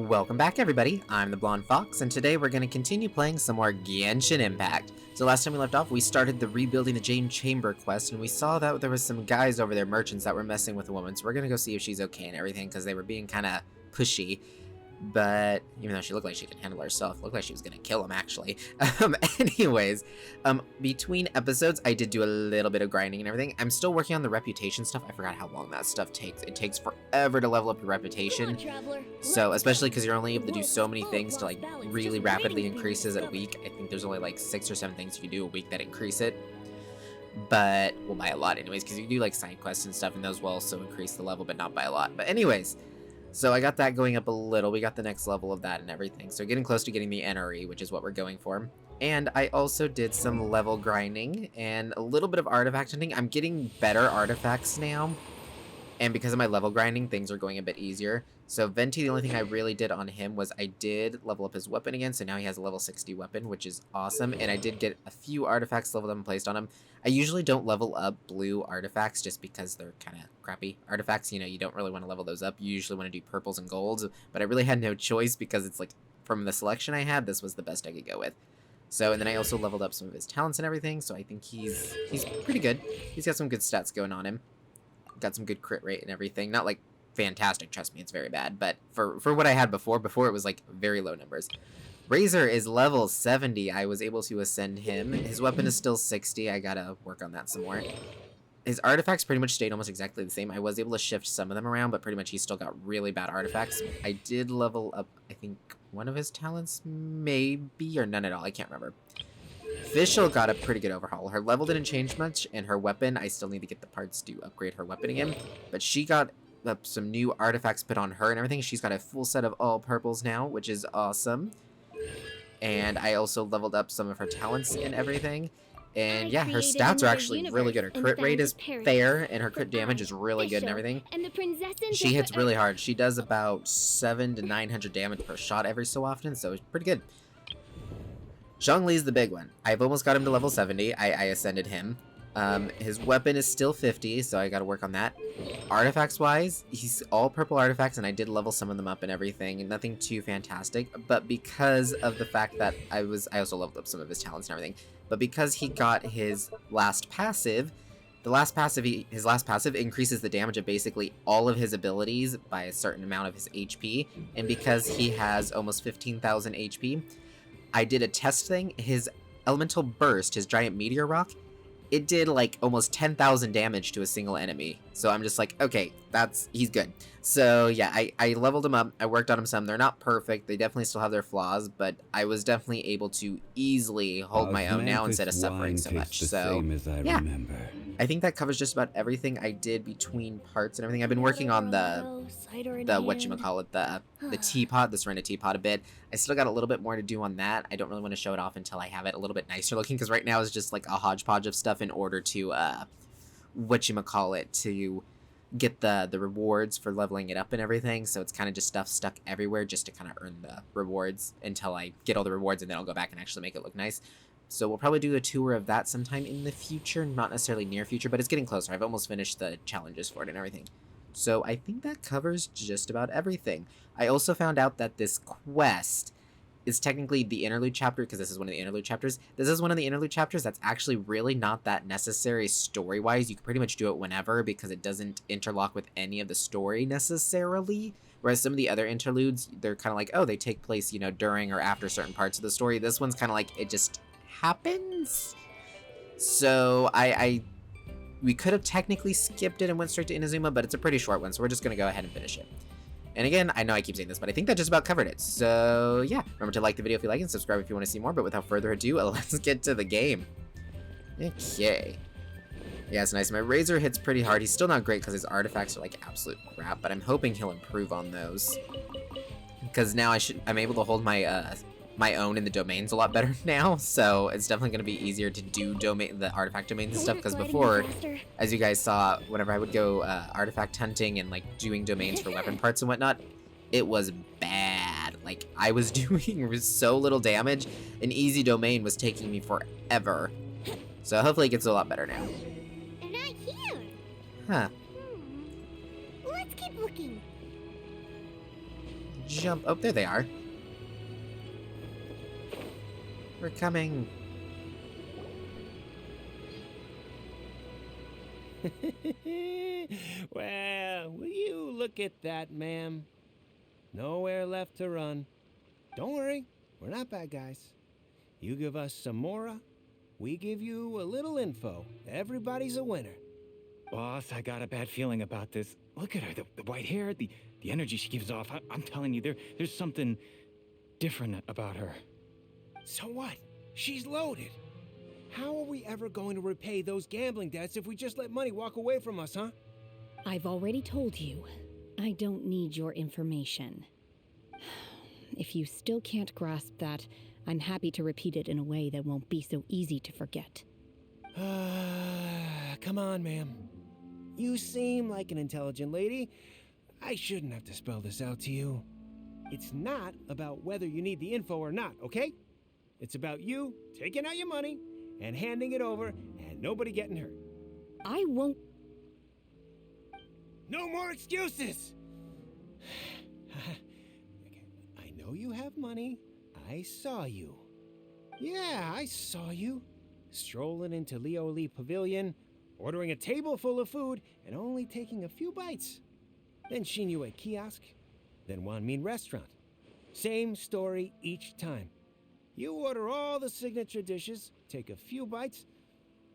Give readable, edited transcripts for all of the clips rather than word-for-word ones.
Welcome back, everybody. I'm the Blonde Fox, and today we're going to continue playing some more Genshin Impact. So last time we left off, we started the Rebuilding the Jade Chamber quest, and we saw that there was some guys over there, merchants, that were messing with a woman, so we're going to go see if she's okay and everything, because they were being kind of pushy. But even though she looked like she could handle herself, looked like she was gonna kill him actually. Anyways, between episodes, I did do a little bit of grinding and everything. I'm still working on the reputation stuff. I forgot how long that stuff takes. It takes forever to level up your reputation. So especially because you're only able to do so many things to like really rapidly increases it a week. I think there's only like 6 or 7 things you can do a week that increase it. But well, by a lot anyways, because you do like side quests and stuff, and those will also increase the level, but not by a lot. But anyways. So I got that going up a little. We got the next level of that and everything. So getting close to getting the NRE, which is what we're going for. And I also did some level grinding and a little bit of artifact hunting. I'm getting better artifacts now. And because of my level grinding, things are going a bit easier. So Venti, the only thing I really did on him was I did level up his weapon again. So now he has a level 60 weapon, which is awesome. And I did get a few artifacts leveled up and placed on him. I usually don't level up blue artifacts just because they're kind of crappy artifacts. You know, you don't really want to level those up. You usually want to do purples and golds. But I really had no choice because it's like from the selection I had, this was the best I could go with. So, and then I also leveled up some of his talents and everything. So I think he's pretty good. He's got some good stats going on him. Got some good crit rate and everything. Not like fantastic, trust me, it's very bad. But for what I had before it was like very low numbers. Razor is level 70. I was able to ascend him. His weapon is still 60. I gotta work on that some more. His artifacts pretty much stayed almost exactly the same. I was able to shift some of them around, but pretty much he's still got really bad artifacts. I did level up, I think, one of his talents, maybe, or none at all. I can't remember. Fischl got a pretty good overhaul. Her level didn't change much, and her weapon, I still need to get the parts to upgrade her weapon again. But she got some new artifacts put on her and everything. She's got a full set of all purples now, which is awesome. And I also leveled up some of her talents and everything. And yeah, her stats are actually really good. Her crit rate is fair, and her crit damage is really good and everything. She hits really hard. She does about 700 to 900 damage per shot every so often, so it's pretty good. Zhongli's the big one. I've almost got him to level 70. I ascended him. His weapon is still 50, so I gotta work on that. Artifacts-wise, he's all purple artifacts, and I did level some of them up and everything, and nothing too fantastic. But because of the fact that I also leveled up some of his talents and everything. But because he got his last passive, his last passive increases the damage of basically all of his abilities by a certain amount of his HP, and because he has almost 15,000 HP, I did a test thing. His elemental burst, his giant meteor rock, it did like almost 10,000 damage to a single enemy. So I'm just like, okay, he's good. So yeah, I leveled him up. I worked on him some. They're not perfect. They definitely still have their flaws, but I was definitely able to easily hold my own now instead of suffering so much. So yeah, I think that covers just about everything I did between parts and everything. I've been working on the whatchamacallit, the teapot, the Serena teapot a bit. I still got a little bit more to do on that. I don't really want to show it off until I have it a little bit nicer looking, because right now it's just like a hodgepodge of stuff in order to to get the rewards for leveling it up and everything. So it's kind of just stuff stuck everywhere just to kind of earn the rewards until I get all the rewards, and then I'll go back and actually make it look nice. So we'll probably do a tour of that sometime in the future, not necessarily near future, but it's getting closer. I've almost finished the challenges for it and everything. So I think that covers just about everything. I also found out that this quest is technically the interlude chapter, because this is one of the interlude chapters. This is one of the interlude chapters that's actually really not that necessary story-wise. You can pretty much do it whenever, because it doesn't interlock with any of the story necessarily. Whereas some of the other interludes, they're kind of like, oh, they take place, you know, during or after certain parts of the story. This one's kind of like, it just happens. So we could have technically skipped it and went straight to Inazuma, but it's a pretty short one, so we're just going to go ahead and finish it. And again, I know I keep saying this, but I think that just about covered it. So yeah, remember to like the video if you like it, and subscribe if you want to see more. But without further ado, let's get to the game. Okay. Yeah, it's nice. My Razor hits pretty hard. He's still not great because his artifacts are like absolute crap, but I'm hoping he'll improve on those. Because now I'm able to hold my my own in the domains a lot better now, so it's definitely going to be easier to do the artifact domains and stuff, because before, as you guys saw, whenever I would go artifact hunting and like doing domains for weapon parts and whatnot, it was bad. Like, I was doing so little damage. An easy domain was taking me forever. So hopefully it gets a lot better now. They're not here. Huh. Let's keep looking. jump. Oh, there they are. We're coming. Well, will you look at that, ma'am? Nowhere left to run. Don't worry, we're not bad guys. You give us some mora, we give you a little info. Everybody's a winner. Boss, I got a bad feeling about this. Look at her, the white hair, the energy she gives off. I'm telling you, there's something different about her. So what? She's loaded. How are we ever going to repay those gambling debts if we just let money walk away from us, huh? I've already told you, I don't need your information. If you still can't grasp that, I'm happy to repeat it in a way that won't be so easy to forget. Come on, ma'am. You seem like an intelligent lady. I shouldn't have to spell this out to you. It's not about whether you need the info or not, okay? It's about you taking out your money and handing it over and nobody getting hurt. I won't. No more excuses! I know you have money. I saw you. Yeah, I saw you. Strolling into Lioli Pavilion, ordering a table full of food, and only taking a few bites. Then Shinyue Kiosk, then Wanmin Restaurant. Same story each time. You order all the signature dishes, take a few bites,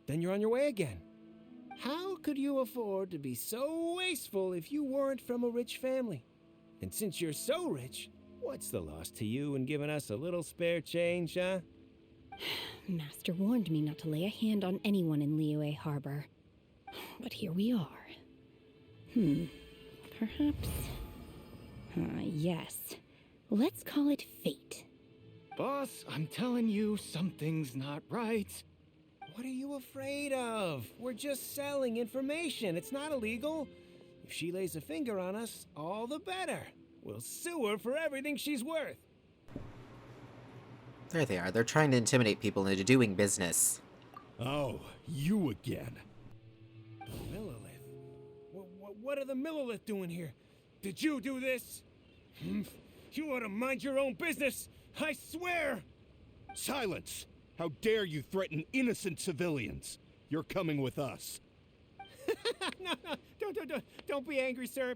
then you're on your way again. How could you afford to be so wasteful if you weren't from a rich family? And since you're so rich, what's the loss to you in giving us a little spare change, huh? Master warned me not to lay a hand on anyone in Liyue Harbor. But here we are. Perhaps... yes. Let's call it fate. Boss, I'm telling you, something's not right. What are you afraid of? We're just selling information. It's not illegal. If she lays a finger on us, all the better. We'll sue her for everything she's worth. There they are. They're trying to intimidate people into doing business. Oh, you again. Millilith? What are the Millilith doing here? Did you do this? You ought to mind your own business. I swear! Silence! How dare you threaten innocent civilians? You're coming with us. No, don't be angry, sir.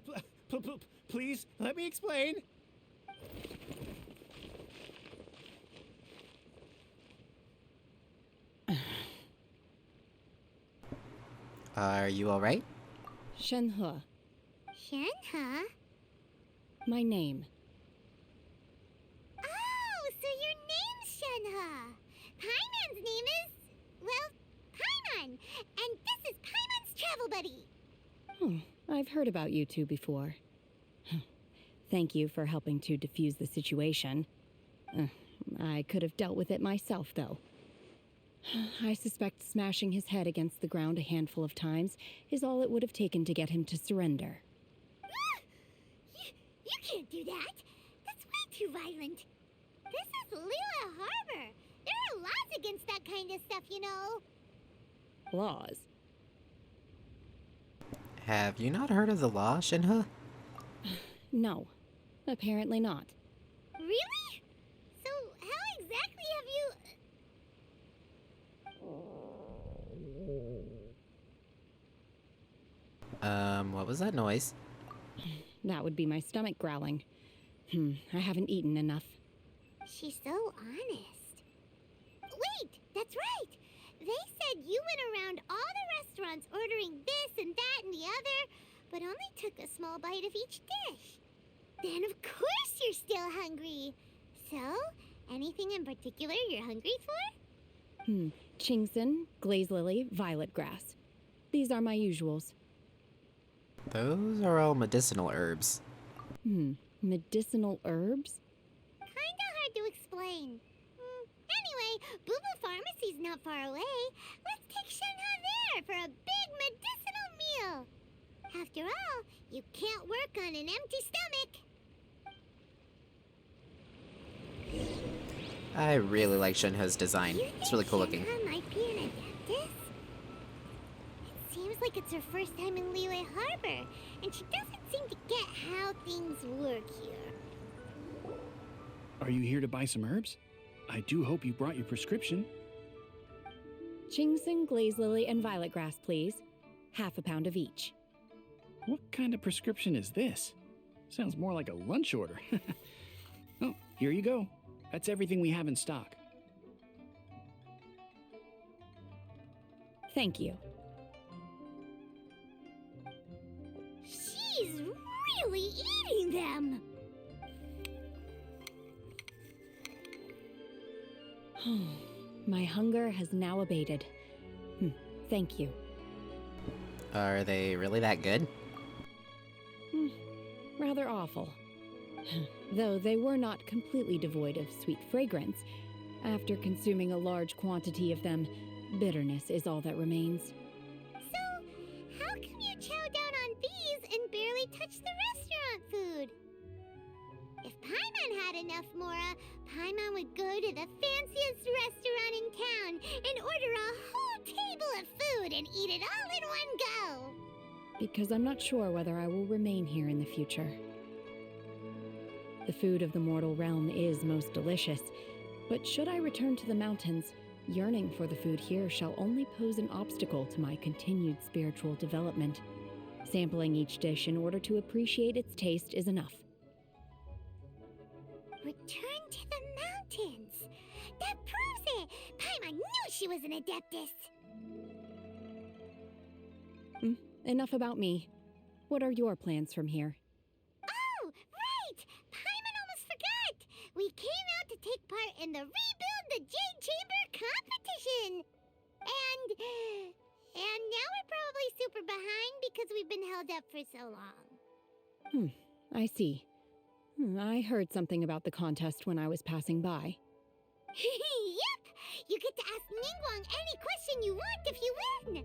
Please, let me explain. Are you alright? Shenhe, Shenhe? my name. Oh, so your name's Shenhe. Paimon's name is, well, Paimon. And this is Paimon's travel buddy. I've heard about you two before. Thank you for helping to defuse the situation. I could have dealt with it myself, though. I suspect smashing his head against the ground a handful of times is all it would have taken to get him to surrender. You can't do that. That's way too violent. This is Liyue Harbor. There are laws against that kind of stuff, you know. Laws? Have you not heard of the law, Shinha? No, apparently not. Really? So how exactly have you... What was that noise? That would be my stomach growling. I haven't eaten enough. She's so honest. Wait, that's right. They said you went around all the restaurants ordering this and that and the other, but only took a small bite of each dish. Then of course you're still hungry. So, anything in particular you're hungry for? Chingson, glaze lily, violet grass. These are my usuals. Those are all medicinal herbs. Medicinal herbs? Kinda hard to explain. Anyway, Boo Boo Pharmacy's not far away. Let's take Shenhe there for a big medicinal meal. After all, you can't work on an empty stomach. I really like Shinha's design. It's really cool looking. Shenhe might be an adeptus? It seems like it's her first time in Liyue Harbor, and she doesn't seem to get how things work here. Are you here to buy some herbs? I do hope you brought your prescription. Ginseng, glaze lily, and violet grass, please. Half a pound of each. What kind of prescription is this? Sounds more like a lunch order. Oh, here you go. That's everything we have in stock. Thank you. She's really eating them! My hunger has now abated. Thank you. Are they really that good? Rather awful. Though they were not completely devoid of sweet fragrance. After consuming a large quantity of them, bitterness is all that remains. So, how come you chow down on these and barely touch the restaurant food? If Paimon had enough Mora, Paimon would go to the fanciest restaurant in town and order a whole table of food and eat it all in one go. Because I'm not sure whether I will remain here in the future. The food of the mortal realm is most delicious, but should I return to the mountains, yearning for the food here shall only pose an obstacle to my continued spiritual development. Sampling each dish in order to appreciate its taste is enough. Return to the mountains! That proves it! Paimon knew she was an adeptus! Enough about me. What are your plans from here? Oh, right! Paimon almost forgot! We came out to take part in the Rebuild the Jade Chamber competition! And now we're probably super behind because we've been held up for so long. I see. I heard something about the contest when I was passing by. Yep! You get to ask Ningguang any question you want if you win!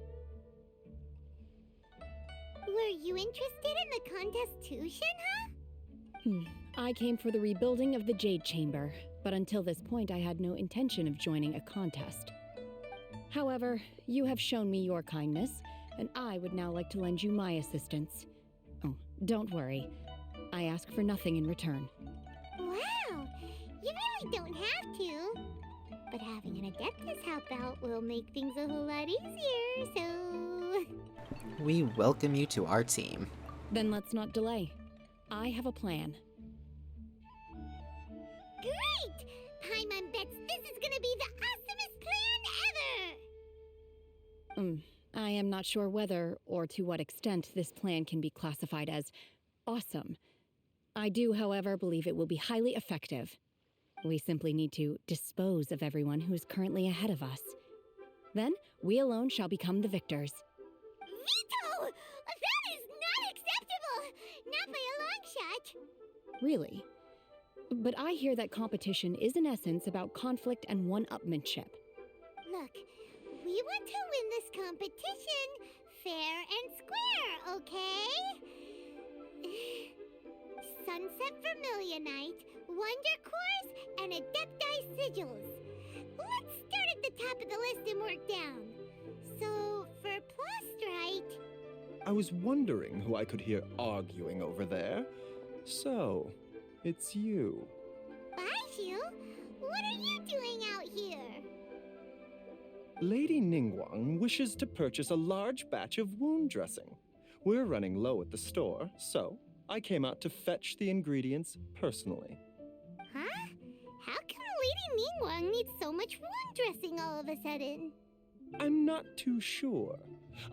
Were you interested in the contest too, Shenhe? I came for the rebuilding of the Jade Chamber, but until this point I had no intention of joining a contest. However, you have shown me your kindness, and I would now like to lend you my assistance. Oh, don't worry. I ask for nothing in return. Wow! You really don't have to. But having an Adeptus help out will make things a whole lot easier, so... We welcome you to our team. Then let's not delay. I have a plan. Great! Paimon bets this is gonna be the awesomest plan ever! I am not sure whether or to what extent this plan can be classified as awesome. I do, however, believe it will be highly effective. We simply need to dispose of everyone who is currently ahead of us. Then, we alone shall become the victors. Veto! That is not acceptable! Not by a long shot! Really? But I hear that competition is in essence about conflict and one-upmanship. Look, we want to win this competition fair and square, okay? Sunset Vermilionite, Wonder Cores, and Adepti Sigils. Let's start at the top of the list and work down. So, for Plostrite... I was wondering who I could hear arguing over there. So, it's you. Baiju? What are you doing out here? Lady Ningguang wishes to purchase a large batch of wound dressing. We're running low at the store, so I came out to fetch the ingredients personally. Huh? How come Lady Ningguang needs so much wound dressing all of a sudden? I'm not too sure.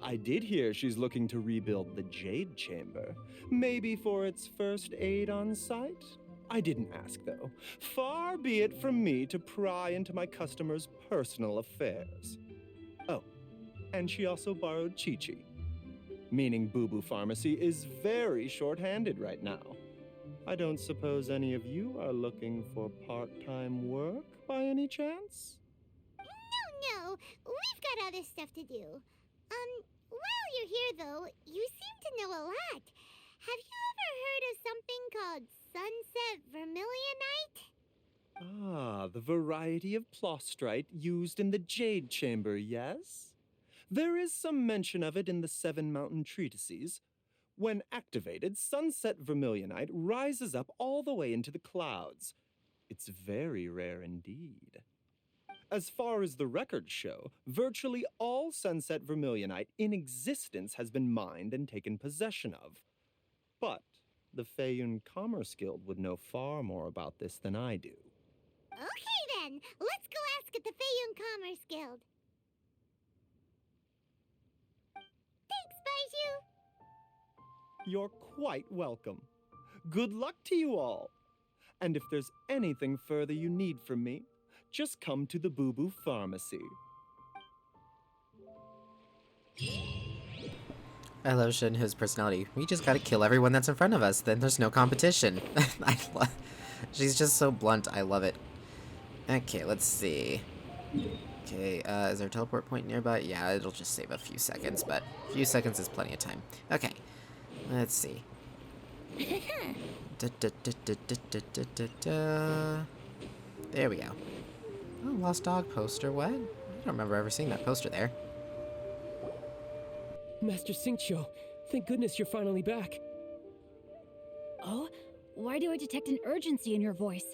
I did hear she's looking to rebuild the Jade Chamber. Maybe for its first aid on site? I didn't ask, though. Far be it from me to pry into my customers' personal affairs. Oh, and she also borrowed Chi-Chi. Meaning Boo Boo Pharmacy is very short-handed right now. I don't suppose any of you are looking for part-time work by any chance? No, we've got other stuff to do. While you're here though, you seem to know a lot. Have you ever heard of something called Sunset Vermilionite? Ah, the variety of plostrite used in the Jade Chamber, yes? There is some mention of it in the Seven Mountain Treatises. When activated, Sunset Vermilionite rises up all the way into the clouds. It's very rare indeed. As far as the records show, virtually all Sunset Vermilionite in existence has been mined and taken possession of. But the Feiyun Commerce Guild would know far more about this than I do. Okay then, let's go ask at the Feiyun Commerce Guild. Thanks, Baiju. You're quite welcome. Good luck to you all. And if there's anything further you need from me, just come to the Boo Boo Pharmacy. I love Shinhu's personality. We just gotta kill everyone that's in front of us, then there's no competition. She's just so blunt, I love it. Okay, let's see. Okay, is there a teleport point nearby? Yeah, it'll just save a few seconds, but a few seconds is plenty of time. Okay, let's see. There we go. Oh, lost dog poster, what? I don't remember ever seeing that poster there. Master Xingqiu, thank goodness you're finally back. Oh? Why do I detect an urgency in your voice?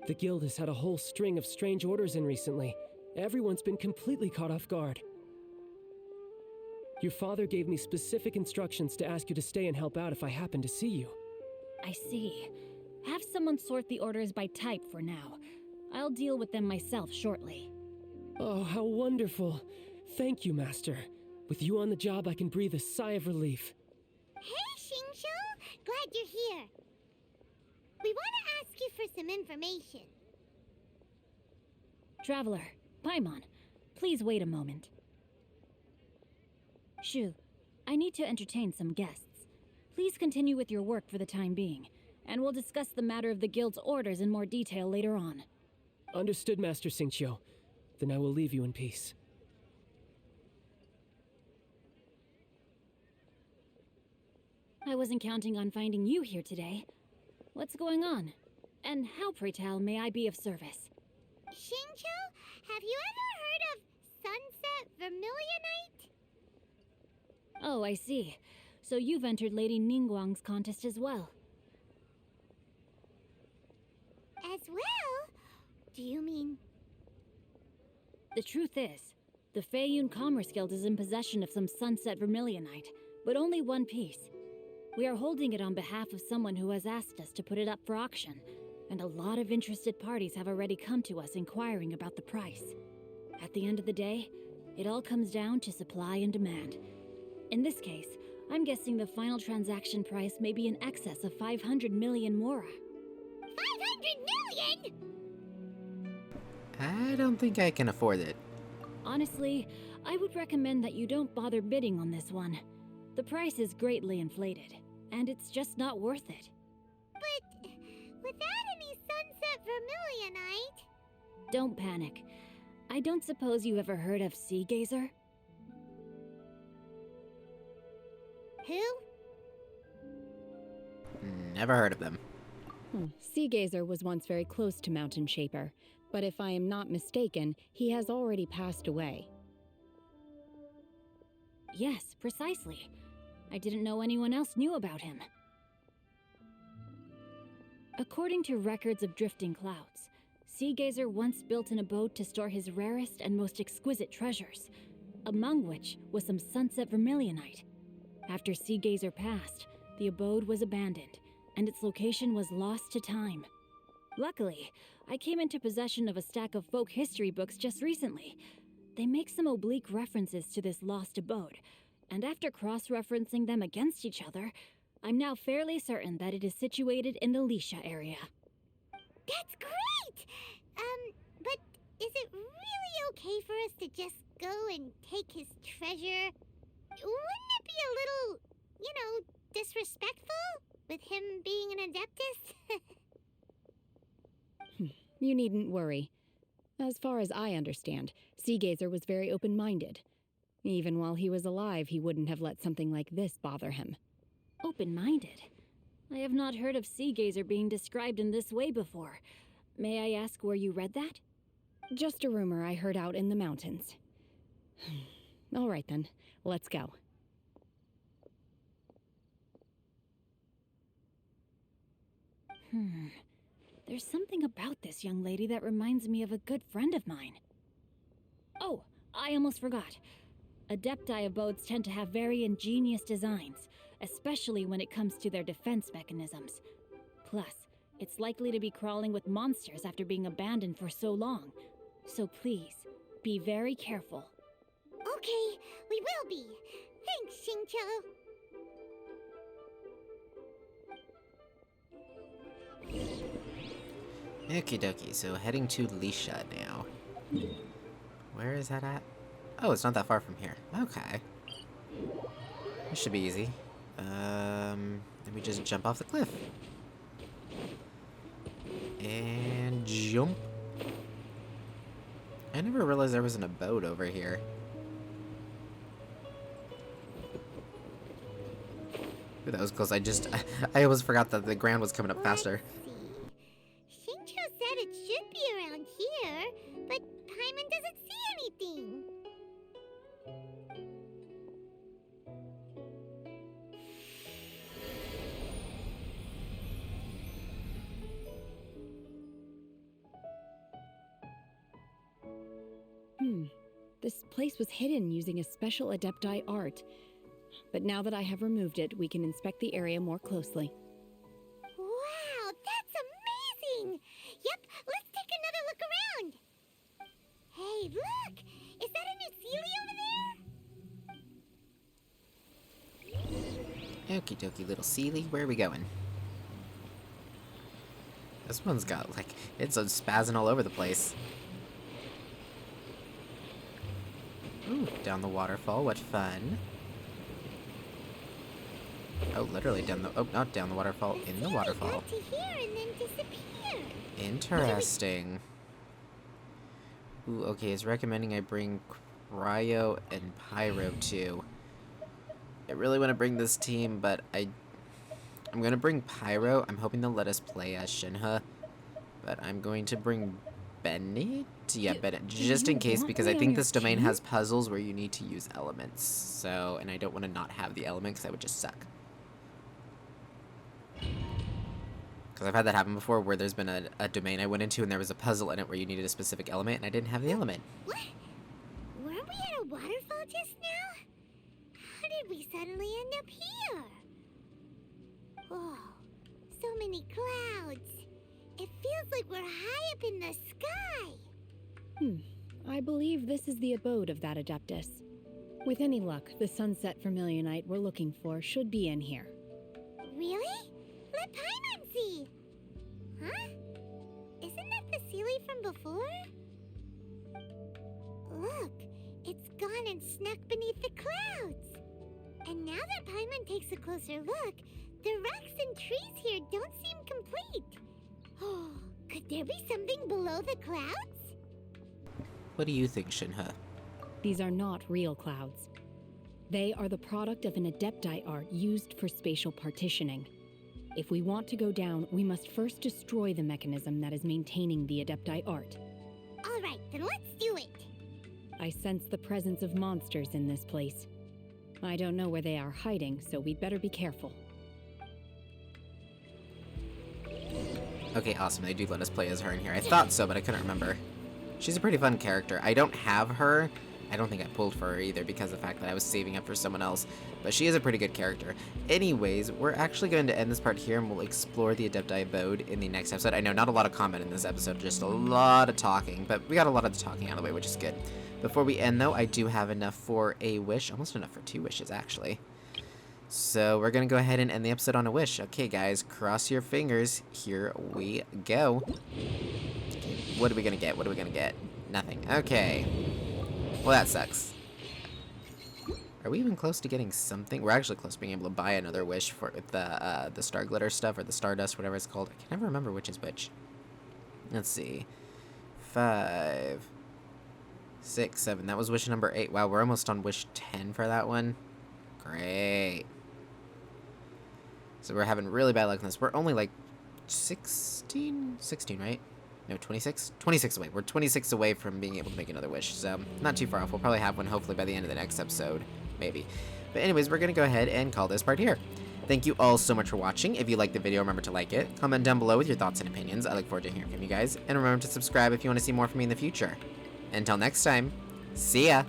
The guild has had a whole string of strange orders in recently. Everyone's been completely caught off guard. Your father gave me specific instructions to ask you to stay and help out if I happen to see you. I see. Have someone sort the orders by type for now. I'll deal with them myself shortly. Oh, how wonderful. Thank you, Master. With you on the job, I can breathe a sigh of relief. Hey, Xingqiu! Glad you're here. We want to ask you for some information. Traveler, Paimon, please wait a moment. Shu, I need to entertain some guests. Please continue with your work for the time being, and we'll discuss the matter of the guild's orders in more detail later on. Understood, Master Xingqiu. Then I will leave you in peace. I wasn't counting on finding you here today. What's going on? And how, pray tell, may I be of service? Xingqiu, have you ever heard of Sunset Vermilionite? Oh, I see. So you've entered Lady Ningguang's contest as well. As well? Do you mean... The truth is, the Feiyun Commerce Guild is in possession of some Sunset Vermilionite, but only one piece. We are holding it on behalf of someone who has asked us to put it up for auction, and a lot of interested parties have already come to us inquiring about the price. At the end of the day, it all comes down to supply and demand. In this case, I'm guessing the final transaction price may be in excess of 500 million mora. 500 million?! I don't think I can afford it. Honestly, I would recommend that you don't bother bidding on this one. The price is greatly inflated, and it's just not worth it. But without any Sunset Vermilionite... Don't panic. I don't suppose you ever heard of Sea Gazer? Who? Never heard of them. Sea Gazer was once very close to Mountain Shaper, but if I am not mistaken, he has already passed away. Yes, precisely. I didn't know anyone else knew about him. According to records of drifting clouds, Sea Gazer once built an abode to store his rarest and most exquisite treasures, among which was some Sunset Vermilionite. After Sea Gazer passed, the abode was abandoned, and its location was lost to time. Luckily, I came into possession of a stack of folk history books just recently. They make some oblique references to this lost abode, and after cross-referencing them against each other, I'm now fairly certain that it is situated in the Lisha area. That's great! But is it really okay for us to just go and take his treasure? Wouldn't it be a little, disrespectful? With him being an Adeptus? You needn't worry. As far as I understand, Sea Gazer was very open-minded. Even while he was alive, he wouldn't have let something like this bother him. Open-minded? I have not heard of Sea Gazer being described in this way before. May I ask where you read that? Just a rumor I heard out in the mountains. All right then, let's go. There's something about this young lady that reminds me of a good friend of mine. Oh, I almost forgot. Adepti abodes tend to have very ingenious designs, especially when it comes to their defense mechanisms. Plus, it's likely to be crawling with monsters after being abandoned for so long. So please, be very careful. Okay, we will be. Thanks, Xingqiu. Okie dokie, so heading to Lisha now. Where is that at? Oh, it's not that far from here. Okay. This should be easy. Then we just jump off the cliff. And jump. I never realized there was an abode over here. Ooh, that was close. I almost forgot that the ground was coming up faster. Let's see. Xingqiu said it should be around here, but Paimon doesn't see anything. This place was hidden using a special Adepti art. But now that I have removed it, we can inspect the area more closely. Wow, that's amazing! Yep, let's take another look around. Hey, look! Is that a new Sealy over there? Okie dokie, little Sealy. Where are we going? This one's got, like, it's spazzing all over the place. Ooh, down the waterfall. What fun. Oh, literally down the... Oh, not down the waterfall. In the waterfall. Got to here and then disappeared. Interesting. Ooh, okay, it's recommending I bring Cryo and Pyro too. I really want to bring this team, but I'm gonna bring Pyro. I'm hoping they'll let us play as Shinha. But I'm going to bring Bennett? Yeah, Bennett. Just in case, because I think this domain has puzzles where you need to use elements. So, and I don't want to not have the element, because that would just suck. Because I've had that happen before, where there's been a domain I went into and there was a puzzle in it where you needed a specific element, and I didn't have the element. What? Weren't we at a waterfall just now? How did we suddenly end up here? Whoa, so many clouds. It feels like we're high up in the sky. I believe this is the abode of that Adeptus. With any luck, the sunset Vermilionite we're looking for should be in here. Really? Let Paimon see. Huh? Isn't that the Sealy from before? Look, it's gone and snuck beneath the clouds. And now that Paimon takes a closer look, the rocks and trees here don't seem complete. Oh, could there be something below the clouds? What do you think, Shinha? These are not real clouds. They are the product of an Adepti art used for spatial partitioning. If we want to go down, we must first destroy the mechanism that is maintaining the Adepti art. All right, then let's do it. I sense the presence of monsters in this place. I don't know where they are hiding, so we'd better be careful. Okay, awesome. They do let us play as her in here. I thought so, but I couldn't remember. She's a pretty fun character. I don't have her. I don't think I pulled for her either because of the fact that I was saving up for someone else. But she is a pretty good character. Anyways, we're actually going to end this part here and we'll explore the Adepti abode in the next episode. I know not a lot of comment in this episode, just a lot of talking. But we got a lot of the talking out of the way, which is good. Before we end, though, I do have enough for a wish. Almost enough for 2 wishes, actually. So we're going to go ahead and end the episode on a wish. Okay, guys, cross your fingers. Here we go. Okay, what are we going to get? What are we going to get? Nothing. Okay. Well, that sucks. Are we even close to getting something? We're actually close to being able to buy another wish for the star glitter stuff, or the stardust, whatever it's called. I can never remember which is which. Let's see. 5, 6, 7. That was wish number 8. Wow, we're almost on wish 10 for that one. Great. So we're having really bad luck on this. We're only like 16, right? No, 26? 26 away. We're 26 away from being able to make another wish, so not too far off. We'll probably have one hopefully by the end of the next episode, maybe. But anyways, we're going to go ahead and call this part here. Thank you all so much for watching. If you liked the video, remember to like it. Comment down below with your thoughts and opinions. I look forward to hearing from you guys. And remember to subscribe if you want to see more from me in the future. Until next time, see ya!